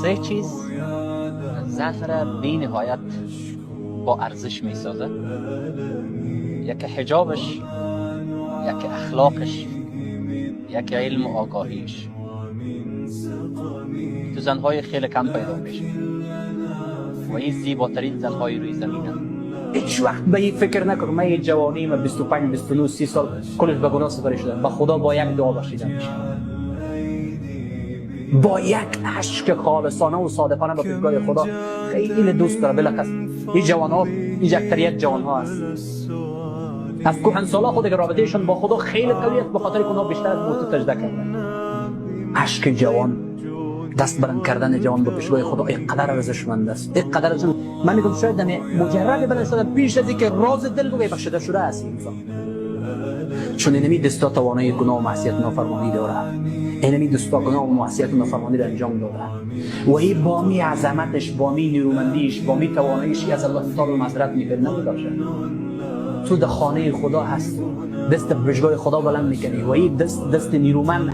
سه چیز زن را بی نهایت با ارزش می سازه. یک حجابش، یک اخلاقش، یک علم و آگاهیش. تو زنهای خیلی کم پیدا میشه و این زیباترین زنهای روی زمینه. هیچ وقت به این فکر نکن من یه جوانی من 25 29 30 سال کلش به گناه سپری شده، به خدا با یک دعا بخشیده میشه، با یک عشق خالصانه و صادقانه به پیشگاه خدا. خیلی دوست داره بلکس این جوان ها این اکثریت جوان ها هست از کهنسالا خود که رابطهشون با خدا خیلی قوی است، به خاطر که اونها بیشتر از موت سجده کردن. عشق جوان، دست بلند کردن جوان به پیشگاه خدا اینقدر ارزشمند است، اینقدر ارزشمند. من میگم شاید مجرد بلند شدن پیش از اینکه راز دل رو ببخشیده شده است انسان، چون اینمی دستا توانایی گناه و معصیت و نافرمانی داره، اینمی دستا گناه و معصیت و نافرمانی را انجام داده و این با می عظمتش، با می نیرومندیش، با می تواناییش از الله تعالی معذرت میکنه. نمیداشه تو در خانه خدا هست، دست به پیشگاه خدا بلند میکنی و این دست نیرومند